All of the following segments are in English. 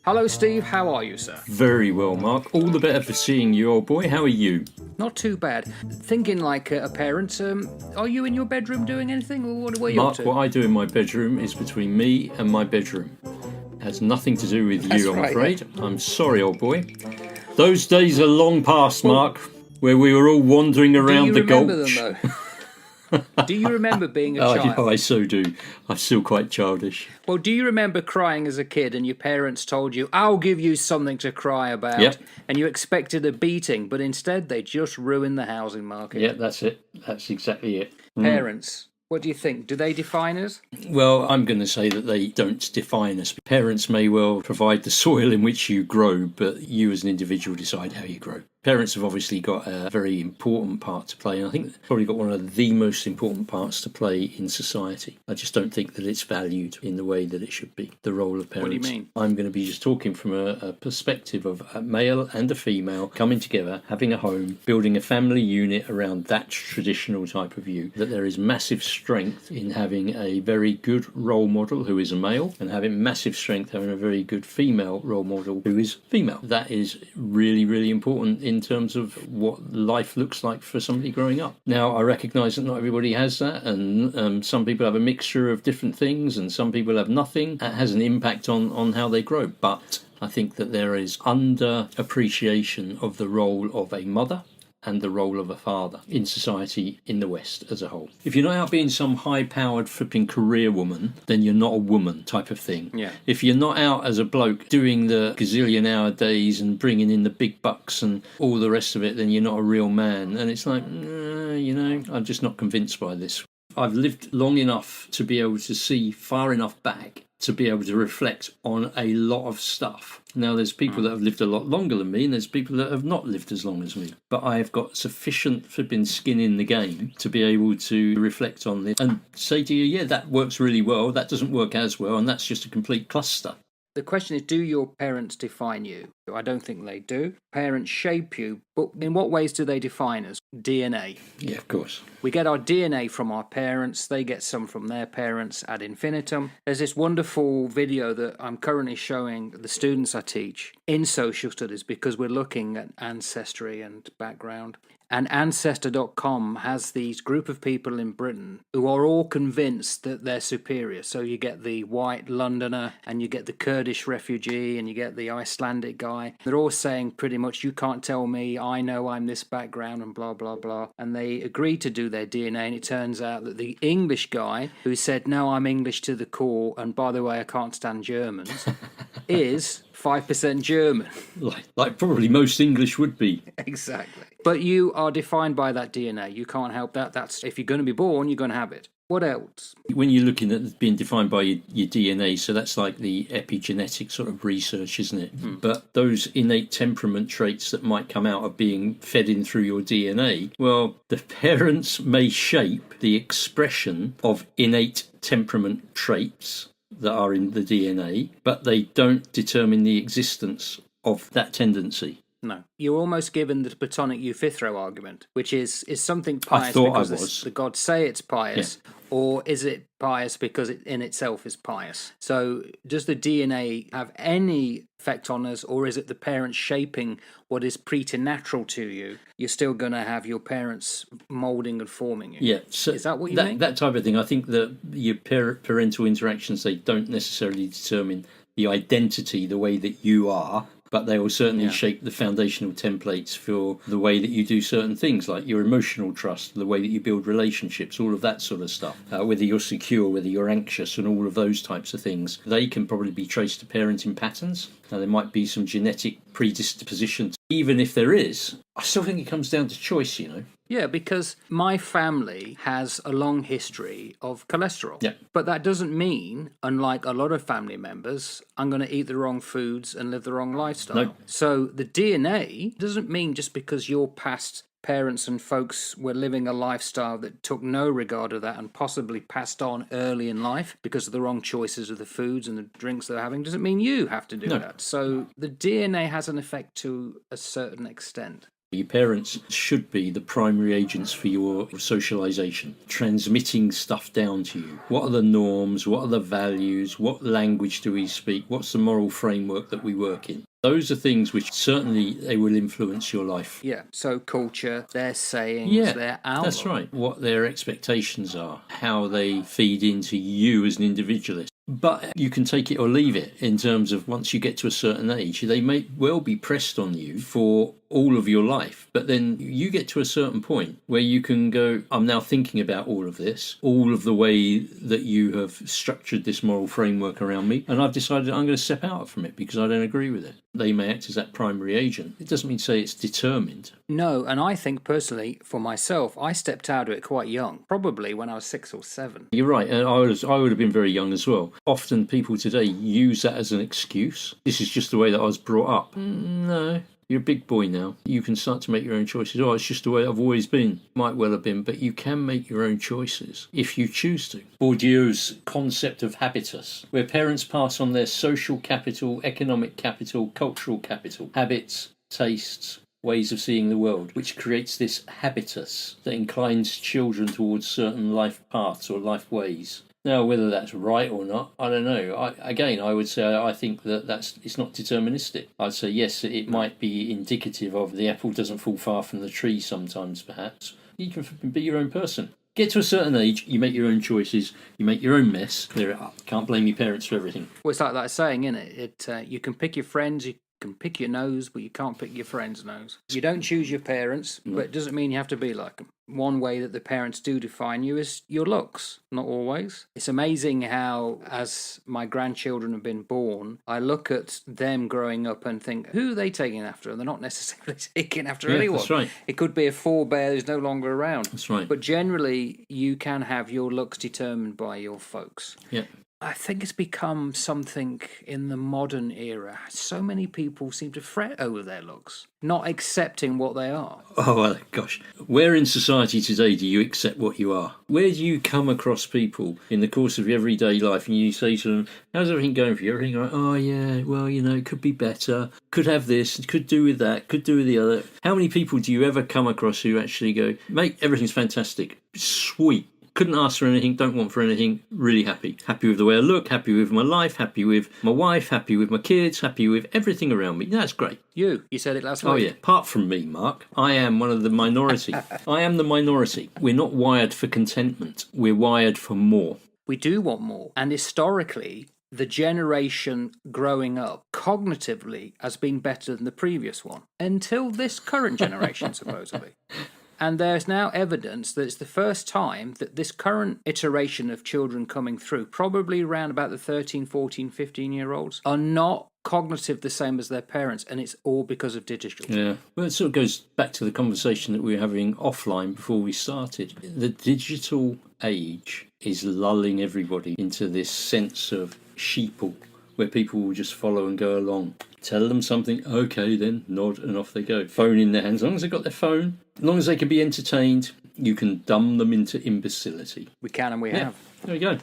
Hello, Steve. How are you, sir? Very well, Mark. All the better for seeing you, old boy. How are you? Not too bad. Thinking like a parent, are you in your bedroom doing anything, or what are you up Mark, to? what I do in my bedroom is between me and my bedroom. It has nothing to do with That's you, I'm right, afraid. I'm sorry, old boy. Those days are long past, Mark, where we were all wandering Do you around the remember gulch. them, though? Do you remember being a Oh, child? I so do. I'm still quite childish. Well, do you remember crying as a kid and your parents told you, I'll give you something to cry about, Yep. and you expected a beating, but instead they just ruined the housing market? Yeah, that's it. That's exactly it. Parents, what do you think? Do they define us? Well, I'm going to say that they don't define us. Parents may well provide the soil in which you grow, but you as an individual decide how you grow. Parents have obviously got a very important part to play, and I think they've probably got one of the most important parts to play in society. I just don't think that it's valued in the way that it should be, the role of parents. What do you mean? I'm going to be just talking from a perspective of a male and a female coming together, having a home, building a family unit around that traditional type of view, that there is massive strength in having a very good role model who is a male, and having massive strength having a very good female role model who is female. That is really, really important in terms of what life looks like for somebody growing up. Now, I recognise that not everybody has that, and some people have a mixture of different things, and some people have nothing. That has an impact on how they grow. But I think that there is under appreciation of the role of a mother and the role of a father in society in the West as a whole. If you're not out being some high-powered flipping career woman, then you're not a woman type of thing. Yeah. If you're not out as a bloke doing the gazillion hour days and bringing in the big bucks and all the rest of it, then you're not a real man. And it's like, I'm just not convinced by this. I've lived long enough to be able to see far enough back to be able to reflect on a lot of stuff. Now, there's people that have lived a lot longer than me, and there's people that have not lived as long as me. But I have got sufficient flipping skin in the game to be able to reflect on this and say to you, yeah, that works really well, that doesn't work as well, and that's just a complete cluster. The question is, do your parents define you? I don't think they do. Parents shape you, but in what ways do they define us? DNA. Yeah, of course. We get our DNA from our parents, they get some from their parents ad infinitum. There's this wonderful video that I'm currently showing the students I teach in social studies because we're looking at ancestry and background. And Ancestor.com has these group of people in Britain who are all convinced that they're superior. So you get the white Londoner, and you get the Kurdish refugee, and you get the Icelandic guy. They're all saying pretty much, you can't tell me, I know I'm this background, and blah, blah, blah. And they agree to do their DNA, and it turns out that the English guy, who said, no, I'm English to the core, and by the way, I can't stand Germans, is 5% German. Like probably most English would be. Exactly. But you are defined by that DNA. You can't help that. That's if you're going to be born, you're going to have it. What else? When you're looking at being defined by your DNA, so that's like the epigenetic sort of research, isn't it? But those innate temperament traits that might come out of being fed in through your DNA, well, the parents may shape the expression of innate temperament traits that are in the DNA, but they don't determine the existence of that tendency. No. You're almost given the Platonic Euthyphro argument, which is something pious I thought because I was. the gods say it's pious, or is it pious because it in itself is pious? So does the DNA have any effect on us, or is it the parents shaping what is preternatural to you? You're still going to have your parents moulding and forming you. Yeah, so is that what you mean? That type of thing. I think that your parental interactions, they don't necessarily determine the identity the way that you are, but they will certainly shape the foundational templates for the way that you do certain things, like your emotional trust, the way that you build relationships, all of that sort of stuff. Whether you're secure, whether you're anxious, and all of those types of things, they can probably be traced to parenting patterns. Now, there might be some genetic predisposition. Even if there is, I still think it comes down to choice, Yeah, because my family has a long history of cholesterol. Yeah. But that doesn't mean, unlike a lot of family members, I'm going to eat the wrong foods and live the wrong lifestyle. No. So the DNA doesn't mean just because your past parents and folks were living a lifestyle that took no regard of that and possibly passed on early in life because of the wrong choices of the foods and the drinks they're having, doesn't mean you have to do that. So the DNA has an effect to a certain extent. Your parents should be the primary agents for your socialization, transmitting stuff down to you. What are the norms? What are the values? What language do we speak? What's the moral framework that we work in? Those are things which certainly they will influence your life. Yeah, so culture, their sayings, their outlook. That's right. What their expectations are, how they feed into you as an individualist. But you can take it or leave it in terms of once you get to a certain age, they may well be pressed on you for all of your life. But then you get to a certain point where you can go, I'm now thinking about all of this, all of the way that you have structured this moral framework around me. And I've decided I'm going to step out from it because I don't agree with it. They may act as that primary agent. It doesn't mean to say it's determined. No, and I think personally, for myself, I stepped out of it quite young, probably when I was 6 or 7. You're right, and I would have been very young as well. Often people today use that as an excuse. This is just the way that I was brought up. No, you're a big boy now. You can start to make your own choices. Oh, it's just the way I've always been. Might well have been, but you can make your own choices if you choose to. Bourdieu's concept of habitus, where parents pass on their social capital, economic capital, cultural capital, habits, tastes, ways of seeing the world, which creates this habitus that inclines children towards certain life paths or life ways. Now, whether that's right or not, I don't know. I would say I think that it's not deterministic. I'd say, yes, it might be indicative of the apple doesn't fall far from the tree sometimes, perhaps. You can be your own person. Get to a certain age, you make your own choices, you make your own mess, clear it up. Can't blame your parents for everything. Well, it's like that saying, isn't it? You can pick your friends, you can pick your nose, but you can't pick your friend's nose. You don't choose your parents, but it doesn't mean you have to be like them. One way that the parents do define you is your looks, not always. It's amazing how, as my grandchildren have been born, I look at them growing up and think, who are they taking after? And they're not necessarily taking after anyone. That's right. It could be a forebear who's no longer around. That's right. But generally, you can have your looks determined by your folks. Yeah. I think it's become something in the modern era. So many people seem to fret over their looks, not accepting what they are. Oh, well, gosh. Where in society today do you accept what you are? Where do you come across people in the course of your everyday life and you say to them, how's everything going for you? Everything like, oh, yeah, well, it could be better, could have this, could do with that, could do with the other. How many people do you ever come across who actually go, mate, everything's fantastic, sweet. Couldn't ask for anything, don't want for anything, really happy. Happy with the way I look, happy with my life, happy with my wife, happy with my kids, happy with everything around me. That's great. You said it last week. Oh, yeah. Apart from me, Mark, I am one of the minority. I am the minority. We're not wired for contentment. We're wired for more. We do want more. And historically, the generation growing up cognitively has been better than the previous one. Until this current generation, supposedly. And there's now evidence that it's the first time that this current iteration of children coming through, probably around about the 13, 14, 15-year-olds, are not cognitive the same as their parents, and it's all because of digital. Yeah. Well, it sort of goes back to the conversation that we were having offline before we started. The digital age is lulling everybody into this sense of sheeple, where people will just follow and go along. Tell them something, okay then, nod, and off they go. Phone in their hands. As long as they've got their phone, as long as they can be entertained, you can dumb them into imbecility. We can and we have. There we go.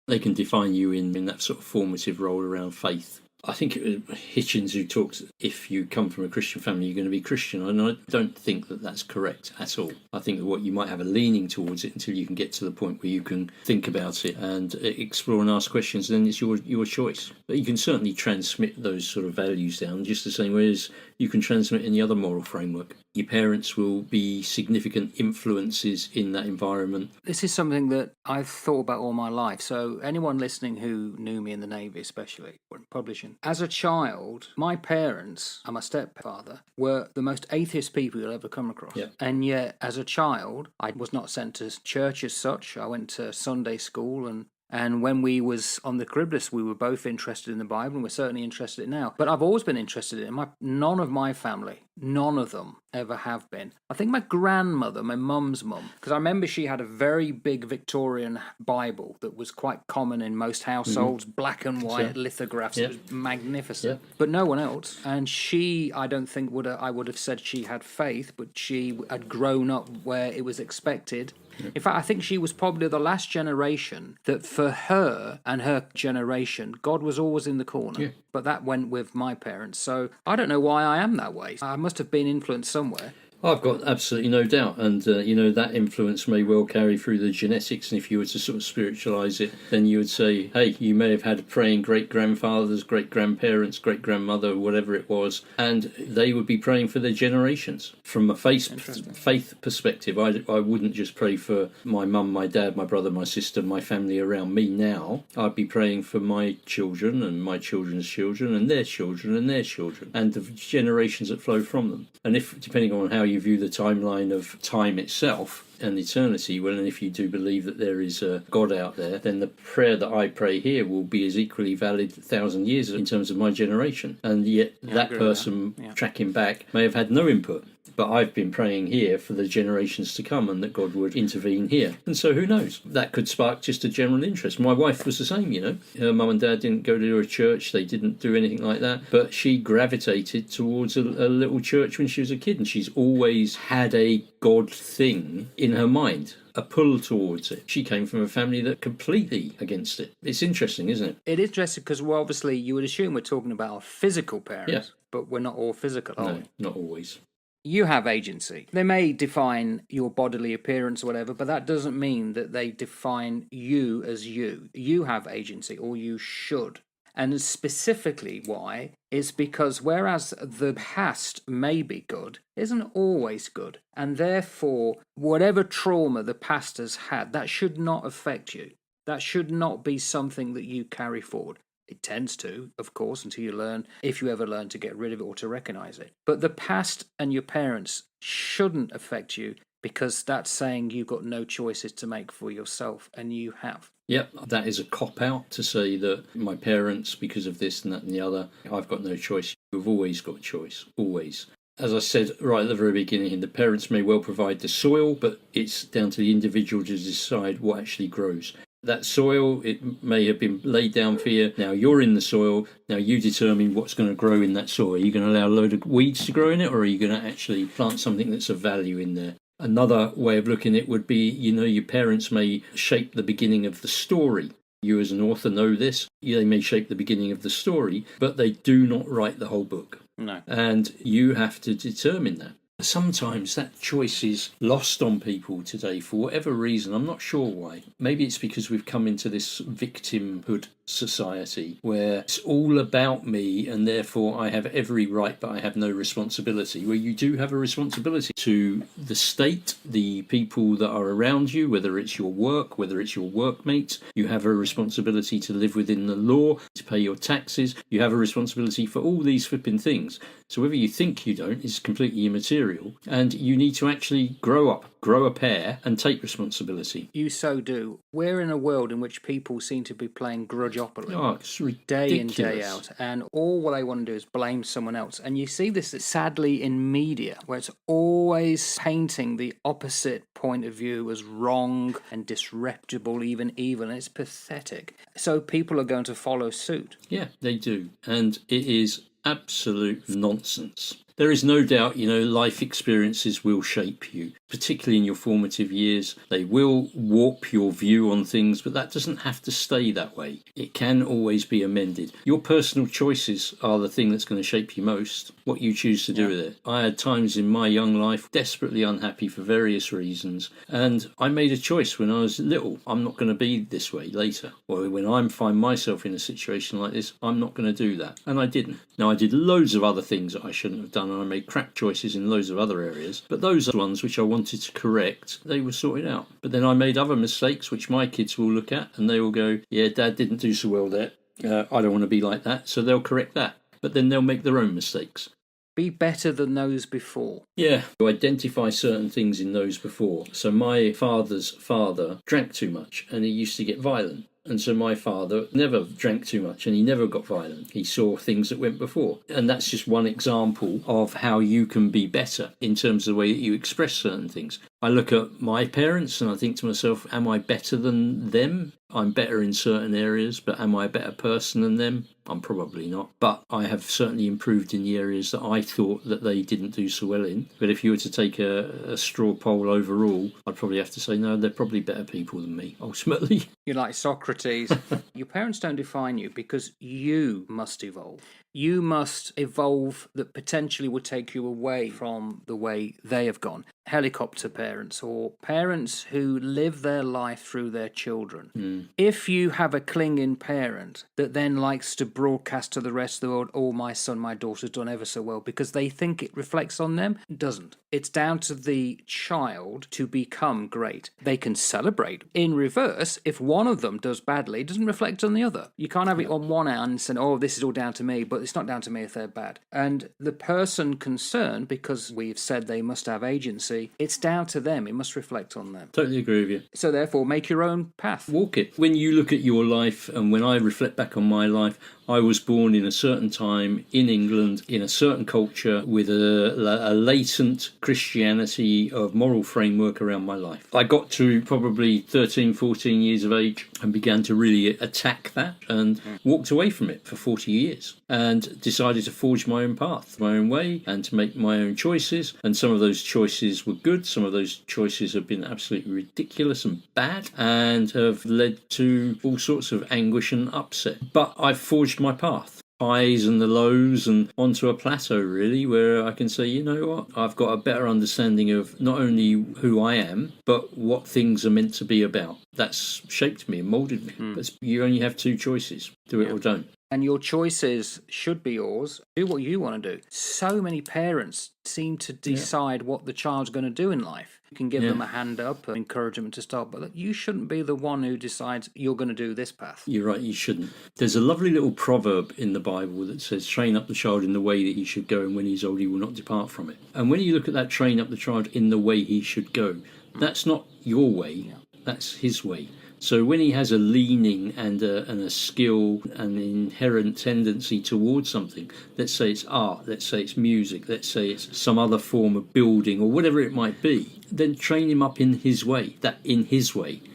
They can define you in that sort of formative role around faith. I think it was Hitchens who talks, if you come from a Christian family, you're going to be Christian. And I don't think that that's correct at all. I think that what you might have a leaning towards it until you can get to the point where you can think about it and explore and ask questions, then it's your choice. But you can certainly transmit those sort of values down just the same way as you can transmit any other moral framework. Your parents will be significant influences in that environment. This is something that I've thought about all my life. So anyone listening who knew me in the Navy especially, or in publishing, as a child, my parents and my stepfather were the most atheist people you'll ever come across. Yeah. And yet, as a child, I was not sent to church as such. I went to Sunday school, and when we was on the Charybdis, we were both interested in the Bible, and we're certainly interested in it now. But I've always been interested in it. None of my family, none of them ever have been. I think my grandmother, my mum's mum, because I remember she had a very big Victorian Bible that was quite common in most households, black and white lithographs. Yeah. It was magnificent. Yeah. But no one else. And she, I don't think I would have said she had faith, but she had grown up where it was expected. In fact, I think she was probably the last generation that for her and her generation, God was always in the corner. Yeah. But that went with my parents. So I don't know why I am that way. I must have been influenced somewhere. I've got absolutely no doubt, and that influence may well carry through the genetics. And if you were to sort of spiritualize it, then you would say, hey, you may have had praying great grandfathers, great grandparents, great grandmother, whatever it was, and they would be praying for their generations. From a faith perspective, I wouldn't just pray for my mum, my dad, my brother, my sister, my family around me now. I'd be praying for my children and my children's children and their children and their children and the generations that flow from them. And if, depending on how you view the timeline of time itself and eternity, well, and if you do believe that there is a God out there, then the prayer that I pray here will be as equally valid 1,000 years in terms of my generation. And yet that person tracking back may have had no input. But I've been praying here for the generations to come and that God would intervene here. And so who knows? That could spark just a general interest. My wife was the same, Her mum and dad didn't go to a church. They didn't do anything like that. But she gravitated towards a little church when she was a kid. And she's always had a God thing in her mind, a pull towards it. She came from a family that completely against it. It's interesting, isn't it? It is interesting because, well, obviously, you would assume we're talking about our physical parents, but we're not all physical, are we? No, not always. You have agency. They may define your bodily appearance or whatever, but that doesn't mean that they define you as you. You have agency, or you should. And specifically why is because whereas the past may be good, isn't always good. And therefore, whatever trauma the past has had, that should not affect you. That should not be something that you carry forward. It tends to, of course, until you learn, if you ever learn to get rid of it or to recognize it. But the past and your parents shouldn't affect you because that's saying you've got no choices to make for yourself, and you have. Yep, that is a cop-out to say that my parents, because of this and that and the other, I've got no choice. You've always got choice, always. As I said right at the very beginning, the parents may well provide the soil, but it's down to the individual to decide what actually grows. That soil, it may have been laid down for you. Now you're in the soil. Now you determine what's going to grow in that soil. Are you going to allow a load of weeds to grow in it, or are you going to actually plant something that's of value in there? Another way of looking at it would be, your parents may shape the beginning of the story. You as an author know this. They may shape the beginning of the story, but they do not write the whole book. No. And you have to determine that. Sometimes that choice is lost on people today for whatever reason. I'm not sure why. Maybe it's because we've come into this victimhood society where it's all about me and therefore I have every right but I have no responsibility, where you do have a responsibility to the state, the people that are around you, whether it's your work, whether it's your workmates. You have a responsibility to live within the law, to pay your taxes. You have a responsibility for all these flipping things. So whether you think you don't is completely immaterial, and you need to actually grow up, grow a pair and take responsibility. You so do. We're in a world in which people seem to be playing grudgeopoly It's ridiculous. day in, day out, and all what they want to do is blame someone else. And you see this sadly in media, where it's always painting the opposite point of view as wrong and disreputable, even evil, and it's pathetic. So people are going to follow suit. Yeah, they do. And it is absolute nonsense. There is no doubt, life experiences will shape you, particularly in your formative years. They will warp your view on things, but that doesn't have to stay that way. It can always be amended. Your personal choices are the thing that's going to shape you most, what you choose to do with it. I had times in my young life desperately unhappy for various reasons, and I made a choice when I was little. I'm not going to be this way later. Or when I find myself in a situation like this, I'm not going to do that. And I didn't. Now, I did loads of other things that I shouldn't have done, and I made crap choices in loads of other areas, but those are the ones which I wanted to correct, they were sorted out. But then I made other mistakes which my kids will look at and they will go, yeah, Dad didn't do so well there, I don't want to be like that, so they'll correct that, but then they'll make their own mistakes. Be better than those before. Yeah, to identify certain things in those before. So my father's father drank too much and he used to get violent. And so my father never drank too much and he never got violent. He saw things that went before. And that's just one example of how you can be better in terms of the way that you express certain things. I look at my parents and I think to myself, am I better than them? I'm better in certain areas, but am I a better person than them? I'm probably not. But I have certainly improved in the areas that I thought that they didn't do so well in. But if you were to take a straw poll overall, I'd probably have to say, no, they're probably better people than me, ultimately. You're like Socrates. Your parents don't define you because you must evolve. You must evolve that potentially would take you away from the way they have gone. Helicopter parents or parents who live their life through their children. If you have a clinging parent that then likes to broadcast to the rest of the world, oh, my son, my daughter's done ever so well, because they think it reflects on them, it doesn't. It's down to the child to become great. They can celebrate. In reverse, if one of them does badly, it doesn't reflect on the other. You can't have it on one hand and say, oh, this is all down to me, but it's not down to me if they're bad. And the person concerned, because we've said they must have agency, it's down to them. It must reflect on them. Totally agree with you. So therefore, make your own path. Walk it. When you look at your life, and when I reflect back on my life, I was born in a certain time in England, in a certain culture, with a latent Christianity of moral framework around my life. I got to probably 13, 14 years of age and began to really attack that and walked away from it for 40 years and decided to forge my own path, my own way, and to make my own choices. And some of those choices were good. Some of those choices have been absolutely ridiculous and bad and have led to all sorts of anguish and upset. But I've forged my path. Highs and the lows, and onto a plateau really where I can say, you know what, I've got a better understanding of not only who I am but what things are meant to be about. That's shaped me and moulded me. But you only have two choices: do it or don't. And your choices should be yours. Do what you want to do. So many parents seem to decide what the child's going to do in life. You can give them a hand up and encourage them to start, but you shouldn't be the one who decides you're going to do this path. You're right, you shouldn't. There's a lovely little proverb in the Bible that says, train up the child in the way that he should go, and when he's old he will not depart from it. And when you look at that, train up the child in the way he should go, that's not your way, that's his way. So when he has a leaning and a skill and an inherent tendency towards something, let's say it's art, let's say it's music, let's say it's some other form of building or whatever it might be, then train him up in his way,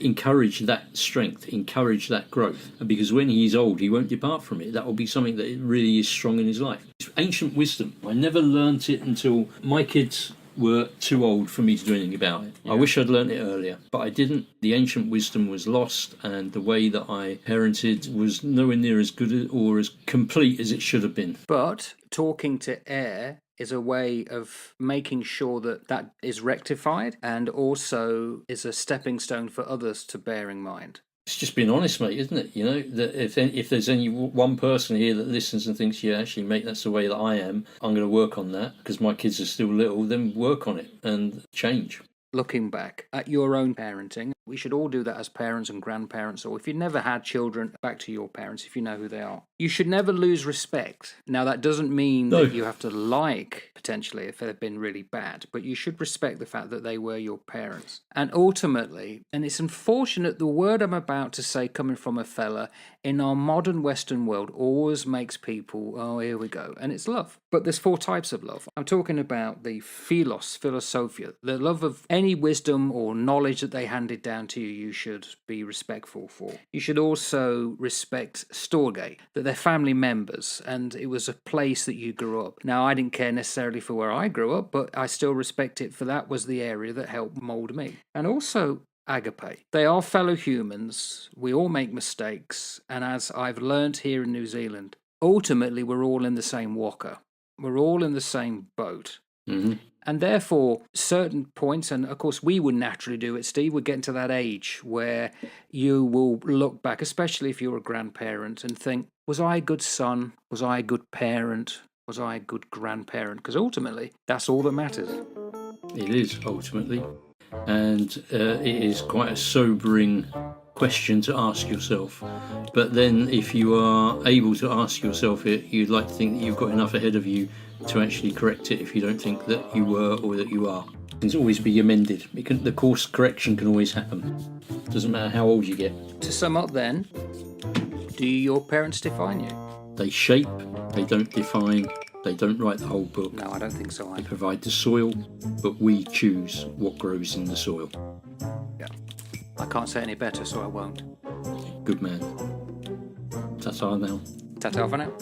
encourage that strength, encourage that growth. And because when he's old, he won't depart from it. That will be something that really is strong in his life. It's ancient wisdom. I never learnt it until my kids were too old for me to do anything about it. I wish I'd learnt it earlier, but I didn't. The ancient wisdom was lost, and the way that I parented was nowhere near as good or as complete as it should have been. But talking to air is a way of making sure that that is rectified, and also is a stepping stone for others to bear in mind. It's just being honest, mate, isn't it? You know, that if there's any one person here that listens and thinks, yeah, actually, mate, that's the way that I am, I'm going to work on that because my kids are still little, then work on it and change. Looking back at your own parenting, we should all do that as parents and grandparents, or if you've never had children, back to your parents if you know who they are. You should never lose respect. Now, that doesn't mean that you have to like, potentially, if they've been really bad, but you should respect the fact that they were your parents. And ultimately, and it's unfortunate, the word I'm about to say coming from a fella in our modern Western world always makes people, oh, here we go, and it's love. But there's 4 types of love. I'm talking about the philosophia, the love of any wisdom or knowledge that they handed down to you, you should be respectful for. You should also respect Storgate, that they're family members, and it was a place that you grew up. Now, I didn't care necessarily for where I grew up, but I still respect it, for that was the area that helped mould me. And also agape. They are fellow humans. We all make mistakes, and as I've learnt here in New Zealand, ultimately we're all in the same walker. We're all in the same boat. Mm-hmm. And therefore, certain points, and of course we would naturally do it, Steve, we're getting to that age where you will look back, especially if you're a grandparent, and think, was I a good son? Was I a good parent? Was I a good grandparent? Because ultimately, that's all that matters. It is, ultimately. And it is quite a sobering question to ask yourself. But then if you are able to ask yourself it, you'd like to think that you've got enough ahead of you to actually correct it if you don't think that you were or that you are. It can always be amended. The course correction can always happen. Doesn't matter how old you get. To sum up then, do your parents define you? They shape, they don't define, They don't write the whole book. No, I don't think so. They provide the soil, but we choose what grows in the soil. Yeah. I can't say any better, so I won't. Good man. Ta-ta now. Ta-ta for now.